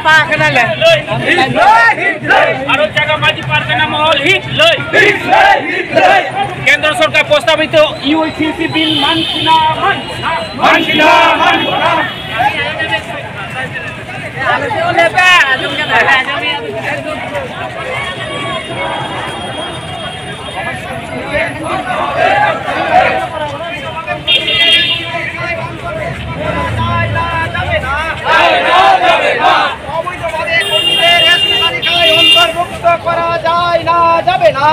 apa kenal আরো জায়গা মাঝি পারগানা মহল hit লই কেন্দ্র সরকার প্রস্তাবিত ইউসিসি বিল মানছি না অন্তর্ভুক্ত করা যায় না যাবে না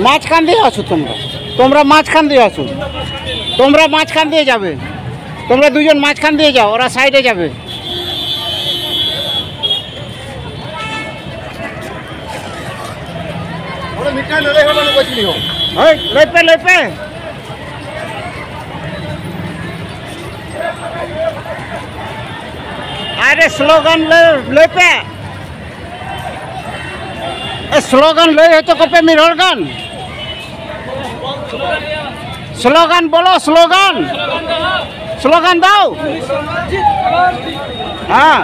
মাঝখান দিয়ে আসো তোমরা মাঝখান দিয়ে আসো তোমরা মাঝখান দিয়ে যাবে তোমরা দুজন মাঝখান দিয়ে যাও ওরা সাইডে যাবে লইপে আরে স্লোগান লইপে স্লোগান লই হয়তো কপে মিরর গান স্লোগান বলো স্লোগান দাও হ্যাঁ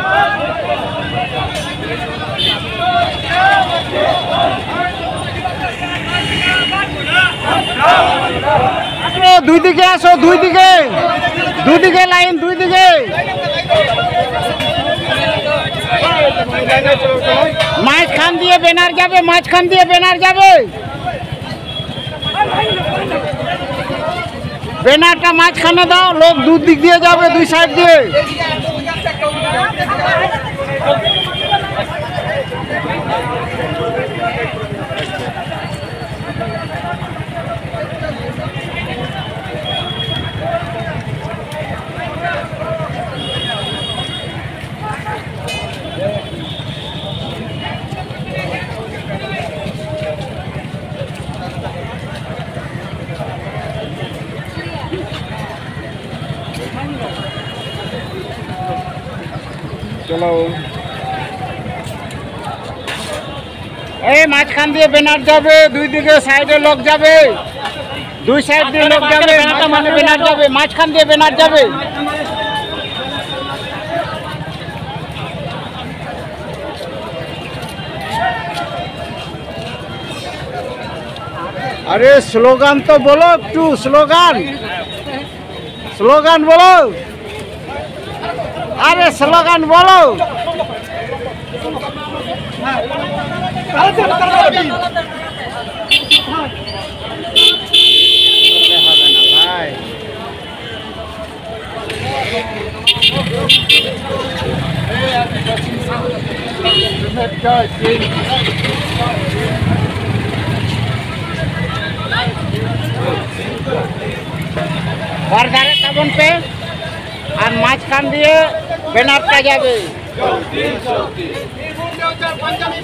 দুই দিকে আসো দুই দিকে লাইন দুই দিকে মাঝখান দিয়ে ব্যানার যাবে ব্যানারটা মাঝখানে দাও লোক দুদিক দিয়ে যাবে দুই সাইড দিয়ে চলো এই মাঝখান দিয়ে ব্যানার যাবে দুই দিকে সাইডে লোক যাবে দুই সাইড দিয়ে লোক যাবে মানে ব্যানার যাবে মাঝখান দিয়ে ব্যানার যাবে আরে স্লোগান তো বলো একটু স্লোগান বলো আরে স্লোগান বলো বারদারে তাবন পে আর মাঝখান দিয়ে ব্যানারটা যাবে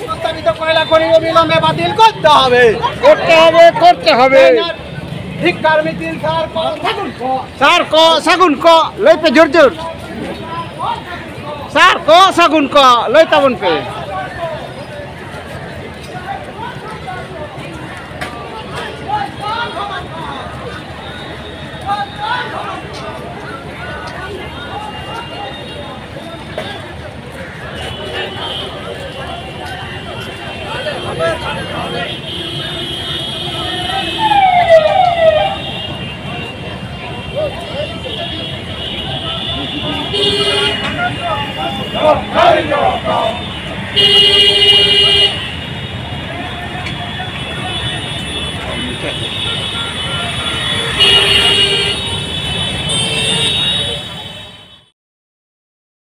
প্রস্তাবিত কয়লা খনি অবিলম্বে বাতিল করতে হবে ধিক্কার মিছিল স্যার সাগুন ক লইতে জোর স্যার ক সাগুন ক লই তাবন পে Oh,